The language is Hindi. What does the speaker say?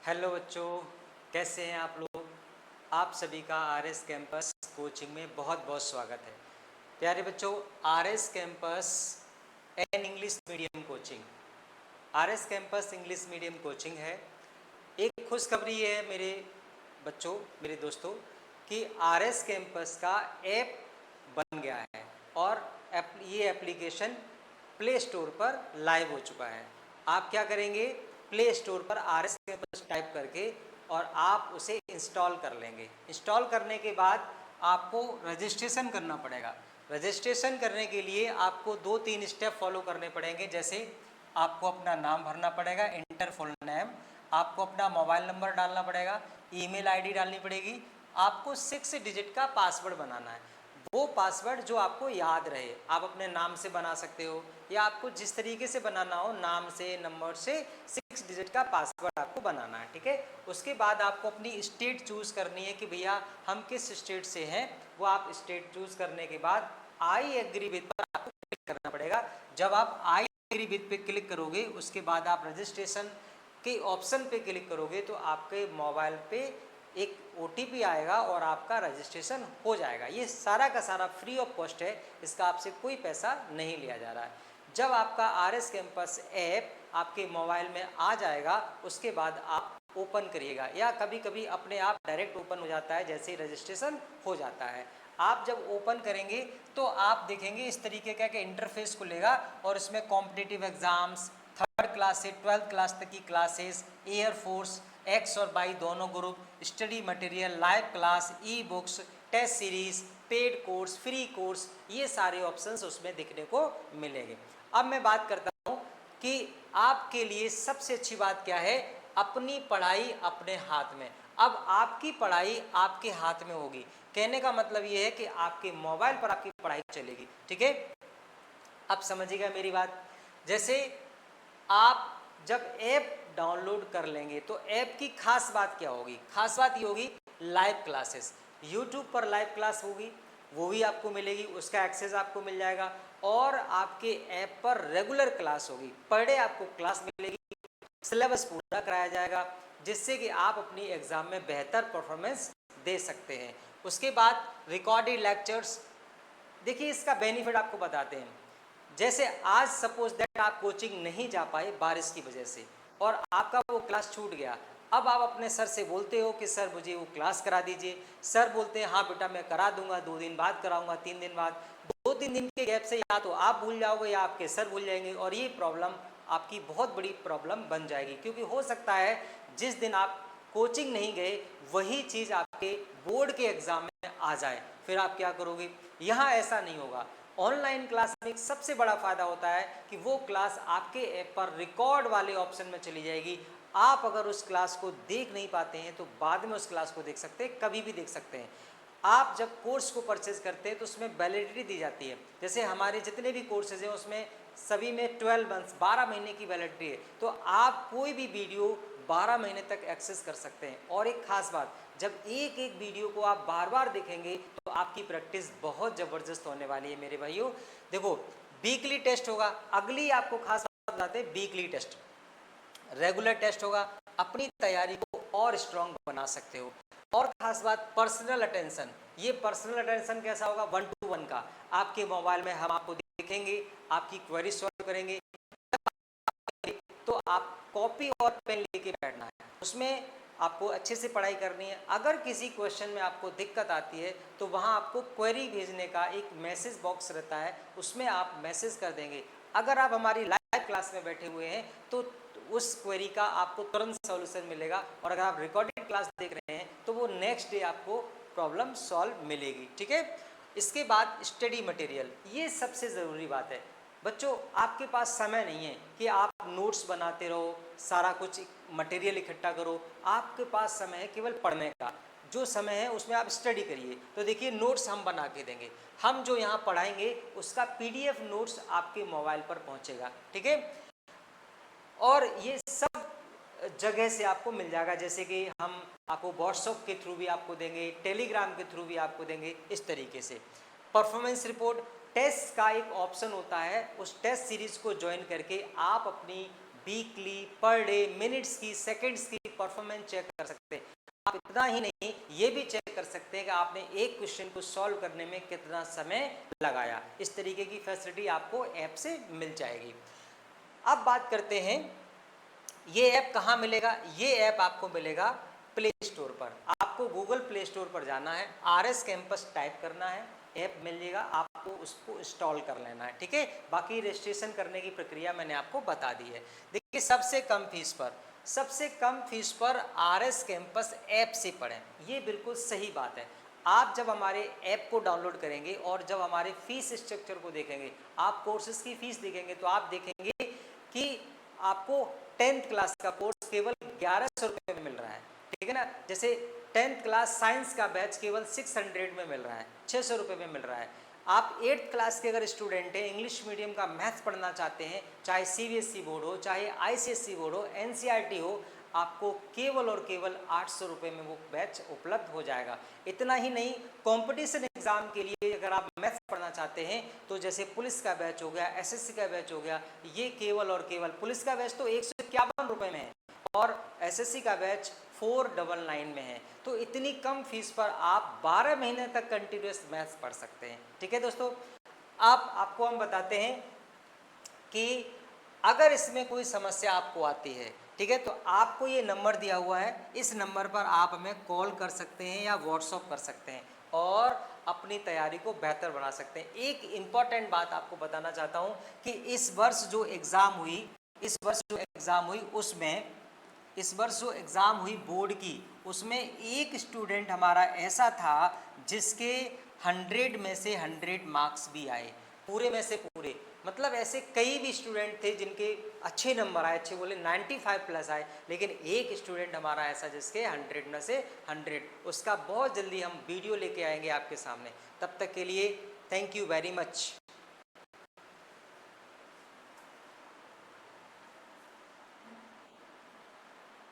हेलो बच्चों, कैसे हैं आप लोग। आप सभी का आरएस कैंपस कोचिंग में बहुत बहुत स्वागत है। प्यारे बच्चों, RS campus an English medium coaching, RS campus English medium coaching है। एक खुशखबरी है मेरे बच्चों, मेरे दोस्तों, कि आरएस कैंपस का ऐप बन गया है और ये एप्लीकेशन प्ले स्टोर पर लाइव हो चुका है। आप क्या करेंगे, प्ले स्टोर पर आरएस कैंपस टाइप करके और आप उसे इंस्टॉल कर लेंगे। इंस्टॉल करने के बाद आपको रजिस्ट्रेशन करना पड़ेगा। रजिस्ट्रेशन करने के लिए आपको 2-3 स्टेप फॉलो करने पड़ेंगे। जैसे आपको अपना नाम भरना पड़ेगा, इंटर फुल नेम, आपको अपना मोबाइल नंबर डालना पड़ेगा, ईमेल आईडी डालनी पड़ेगी, आपको 6 डिजिट का पासवर्ड बनाना है। वो पासवर्ड जो आपको याद रहे, आप अपने नाम से बना सकते हो या आपको जिस तरीके से बनाना हो, नाम से, नंबर से, 6 डिजिट का पासवर्ड आपको बनाना है। ठीक है। उसके बाद आपको अपनी स्टेट चूज़ करनी है कि भैया हम किस स्टेट से हैं। वो आप स्टेट चूज़ करने के बाद आई एग्री विद पर आपको क्लिक करना पड़ेगा। जब आप आई एग्री विद पे क्लिक करोगे, उसके बाद आप रजिस्ट्रेशन के ऑप्शन पे क्लिक करोगे तो आपके मोबाइल पे एक OTP आएगा और आपका रजिस्ट्रेशन हो जाएगा। ये सारा का सारा फ्री ऑफ कॉस्ट है, इसका आपसे कोई पैसा नहीं लिया जा रहा है। जब आपका आरएस कैंपस ऐप आपके मोबाइल में आ जाएगा, उसके बाद आप ओपन करिएगा, या कभी कभी अपने आप डायरेक्ट ओपन हो जाता है जैसे ही रजिस्ट्रेशन हो जाता है। आप जब ओपन करेंगे तो आप देखेंगे इस तरीके का इंटरफेस खुलेगा और इसमें कॉम्पिटिटिव एग्जाम्स, 3rd क्लास से 12th क्लास तक की क्लासेस, एयरफोर्स, एक्स और वाई दोनों group, study material, live class, e books, test series, paid course, free course, ये सारे ऑप्शंस उसमें दिखने को मिलेंगे। अब मैं बात करता हूँ कि आपके लिए सबसे अच्छी बात क्या है, अपनी पढ़ाई अपने हाथ में। अब आपकी पढ़ाई आपके हाथ में होगी। कहने का मतलब ये है कि आपके मोबाइल पर आपकी पढ़ाई चलेगी। ठीक है, अब समझिएगा मेरी बात। जैसे आप जब ऐप डाउनलोड कर लेंगे तो ऐप की खास बात क्या होगी, खास बात ये होगी लाइव क्लासेस। यूट्यूब पर लाइव क्लास होगी, वो भी आपको मिलेगी, उसका एक्सेस आपको मिल जाएगा। और आपके ऐप पर रेगुलर क्लास होगी, पर डे आपको क्लास मिलेगी, सिलेबस पूरा कराया जाएगा, जिससे कि आप अपनी एग्जाम में बेहतर परफॉर्मेंस दे सकते हैं। उसके बाद रिकॉर्डेड लेक्चर्स, देखिए इसका बेनिफिट आपको बताते हैं। जैसे आज सपोज दैट आप कोचिंग नहीं जा पाए बारिश की वजह से और आपका वो क्लास छूट गया। अब आप अपने सर से बोलते हो कि सर मुझे वो क्लास करा दीजिए। सर बोलते हैं हाँ बेटा मैं करा दूंगा, 2 दिन बाद कराऊंगा, 3 दिन बाद। 2-3 दिन के गैप से या तो आप भूल जाओगे या आपके सर भूल जाएंगे, और ये प्रॉब्लम आपकी बहुत बड़ी प्रॉब्लम बन जाएगी। क्योंकि हो सकता है जिस दिन आप कोचिंग नहीं गए वही चीज़ आपके बोर्ड के एग्जाम में आ जाए, फिर आप क्या करोगे। यहाँ ऐसा नहीं होगा। ऑनलाइन क्लास में एक सबसे बड़ा फायदा होता है कि वो क्लास आपके ऐप पर रिकॉर्ड वाले ऑप्शन में चली जाएगी। आप अगर उस क्लास को देख नहीं पाते हैं तो बाद में उस क्लास को देख सकते हैं, कभी भी देख सकते हैं। आप जब कोर्स को परचेज करते हैं तो उसमें वैलिडिटी दी जाती है। जैसे हमारे जितने भी कोर्सेज हैं उसमें सभी में 12 मंथ्स, 12 महीने की वैलिडिटी है। तो आप कोई भी वीडियो 12 महीने तक एक्सेस कर सकते हैं। और एक खास बात, जब एक एक वीडियो को आप बार बार देखेंगे तो आपकी प्रैक्टिस बहुत ज़बरदस्त होने वाली है मेरे भाइयों। देखो वीकली टेस्ट होगा, अगली आपको खास बात बताते हैं, वीकली टेस्ट, रेगुलर टेस्ट होगा, अपनी तैयारी को और स्ट्रांग बना सकते हो। और खास बात पर्सनल अटेंशन, ये पर्सनल अटेंशन कैसा होगा, 1 to 1 का। आपके मोबाइल में हम आपको देखेंगे, आपकी क्वेरी सॉल्व करेंगे, तो आप कॉपी और पेन लेके बैठना है, उसमें आपको अच्छे से पढ़ाई करनी है। अगर किसी क्वेश्चन में आपको दिक्कत आती है तो वहाँ आपको क्वेरी भेजने का एक मैसेज बॉक्स रहता है, उसमें आप मैसेज कर देंगे। अगर आप हमारी लाइव क्लास में बैठे हुए हैं तो उस क्वेरी का आपको तुरंत सॉल्यूशन मिलेगा, और अगर आप रिकॉर्डेड क्लास देख रहे हैं तो वो नेक्स्ट डे आपको प्रॉब्लम सॉल्व मिलेगी। ठीक है। इसके बाद स्टडी मटेरियल, ये सबसे ज़रूरी बात है। बच्चों आपके पास समय नहीं है कि आप नोट्स बनाते रहो, सारा कुछ मटेरियल इकट्ठा करो। आपके पास समय है केवल पढ़ने का। जो समय है उसमें आप स्टडी करिए। तो देखिए नोट्स हम बना के देंगे, हम जो यहाँ पढ़ाएंगे उसका PDF नोट्स आपके मोबाइल पर पहुँचेगा। ठीक है। और ये सब जगह से आपको मिल जाएगा, जैसे कि हम आपको व्हाट्सएप के थ्रू भी आपको देंगे, टेलीग्राम के थ्रू भी आपको देंगे, इस तरीके से। परफॉर्मेंस रिपोर्ट, टेस्ट का एक ऑप्शन होता है, उस टेस्ट सीरीज को ज्वाइन करके आप अपनी वीकली, पर डे, मिनट्स की, सेकंड्स की परफॉर्मेंस चेक कर सकते हैं। आप इतना ही नहीं, ये भी चेक कर सकते हैं कि आपने एक क्वेश्चन को सॉल्व करने में कितना समय लगाया। इस तरीके की फैसिलिटी आपको ऐप से मिल जाएगी। अब बात करते हैं ये ऐप कहाँ मिलेगा। ये ऐप आपको मिलेगा प्ले स्टोर पर। आपको गूगल प्ले स्टोर पर जाना है, RS कैंपस टाइप करना है, ऐप मिल जाएगा, आपको उसको इंस्टॉल कर लेना है, ठीक है। बाकी रजिस्ट्रेशन करने की प्रक्रिया मैंने आपको बता दी है। देखिए सबसे कम फीस पर RS कैंपस ऐप से पढ़ें, ये बिल्कुल सही बात है। आप जब हमारे ऐप को डाउनलोड करेंगे और जब हमारे फीस स्ट्रक्चर को देखेंगे, आप कोर्सेज की फीस देखेंगे, तो आप देखेंगे कि आपको 10th क्लास का कोर्स केवल 1100 रुपये में मिल रहा है, ठीक है ना। जैसे 10th क्लास साइंस का बैच केवल 600 में मिल रहा है, 600 रुपये में मिल रहा है। आप 8th क्लास के अगर स्टूडेंट हैं, इंग्लिश मीडियम का मैथ्स पढ़ना चाहते हैं, चाहे CBSE बोर्ड हो, चाहे ICSE बोर्ड हो, NCERT हो, आपको केवल और केवल 800 रुपये में वो बैच उपलब्ध हो जाएगा। इतना ही नहीं, कंपटीशन एग्जाम के लिए अगर आप मैथ्स पढ़ना चाहते हैं, तो जैसे पुलिस का बैच हो गया, SSC का बैच हो गया, ये केवल और केवल, पुलिस का बैच तो 151 रुपये में है और SSC का बैच 499 में है। तो इतनी कम फीस पर आप 12 महीने तक कंटिन्यूस मैथ्स पढ़ सकते हैं, ठीक है दोस्तों। आपको हम बताते हैं कि अगर इसमें कोई समस्या आपको आती है, ठीक है, तो आपको ये नंबर दिया हुआ है, इस नंबर पर आप हमें कॉल कर सकते हैं या व्हाट्सअप कर सकते हैं और अपनी तैयारी को बेहतर बना सकते हैं। एक इम्पॉर्टेंट बात आपको बताना चाहता हूँ कि इस वर्ष जो एग्ज़ाम हुई बोर्ड की, उसमें एक स्टूडेंट हमारा ऐसा था जिसके 100 में से 100 मार्क्स भी आए, पूरे में से पूरे। मतलब ऐसे कई भी स्टूडेंट थे जिनके अच्छे नंबर आए, अच्छे बोले 95 प्लस आए, लेकिन एक स्टूडेंट हमारा ऐसा जिसके 100 में से 100। उसका बहुत जल्दी हम वीडियो लेके आएंगे आपके सामने। तब तक के लिए थैंक यू वेरी मच।